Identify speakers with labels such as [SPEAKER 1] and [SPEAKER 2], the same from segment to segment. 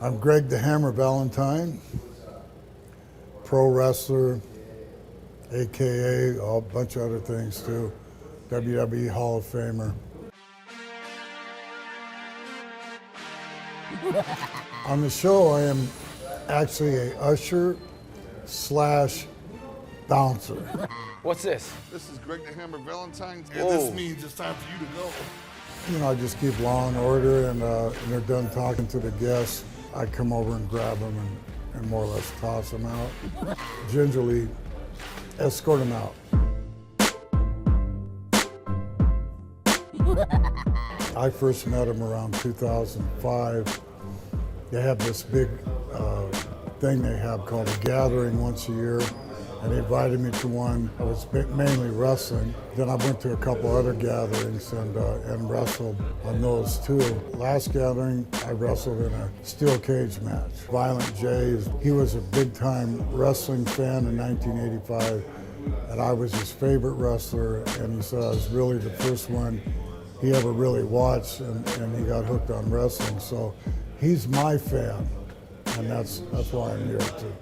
[SPEAKER 1] I'm Greg the Hammer Valentine, pro wrestler, AKA a bunch of other things too, WWE Hall of Famer. On the show, I am actually a usher slash bouncer.
[SPEAKER 2] What's this?
[SPEAKER 3] This is Greg the Hammer Valentine, and
[SPEAKER 2] Whoa.
[SPEAKER 3] this means it's time for you to go.
[SPEAKER 1] You know, I just keep law and order, and when they're done talking to the guests, I come over and grab them and more or less toss them out. Gingerly escort them out. I first met them around 2005. They have this big thing they have called a gathering once a year, and they invited me to one. I was mainly wrestling. Then I went to a couple other gatherings and wrestled on those too. Last gathering, I wrestled in a steel cage match. Violent J, he was a big-time wrestling fan in 1985, and I was his favorite wrestler, and he said I was really the first one he ever really watched, and he got hooked on wrestling. So he's my fan, and that's why I'm here too.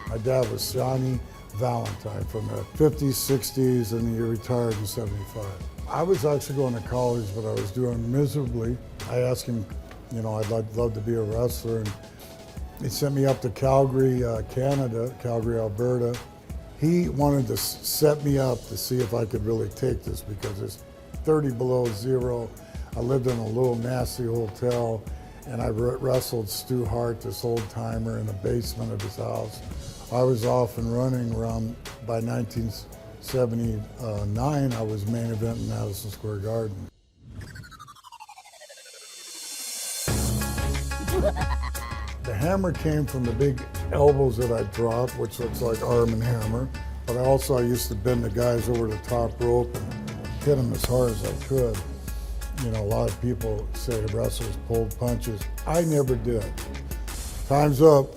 [SPEAKER 1] My dad was Johnny Valentine from the 50s, 60s, and he retired in 75. I was actually going to college, but I was doing miserably. I asked him, you know, I'd love to be a wrestler, and he sent me up to Calgary, Canada, Calgary, Alberta. He wanted to set me up to see if I could really take this because it's 30 below zero. I lived in a little nasty hotel, and I wrestled Stu Hart, this old timer, in the basement of his house. I was off and running around, by 1979, I was main event in Madison Square Garden. The hammer came from the big elbows that I dropped, which looks like Arm and Hammer, but I used to bend the guys over the top rope and hit them as hard as I could. You know, a lot of people say the wrestlers pulled punches. I never did. Time's up.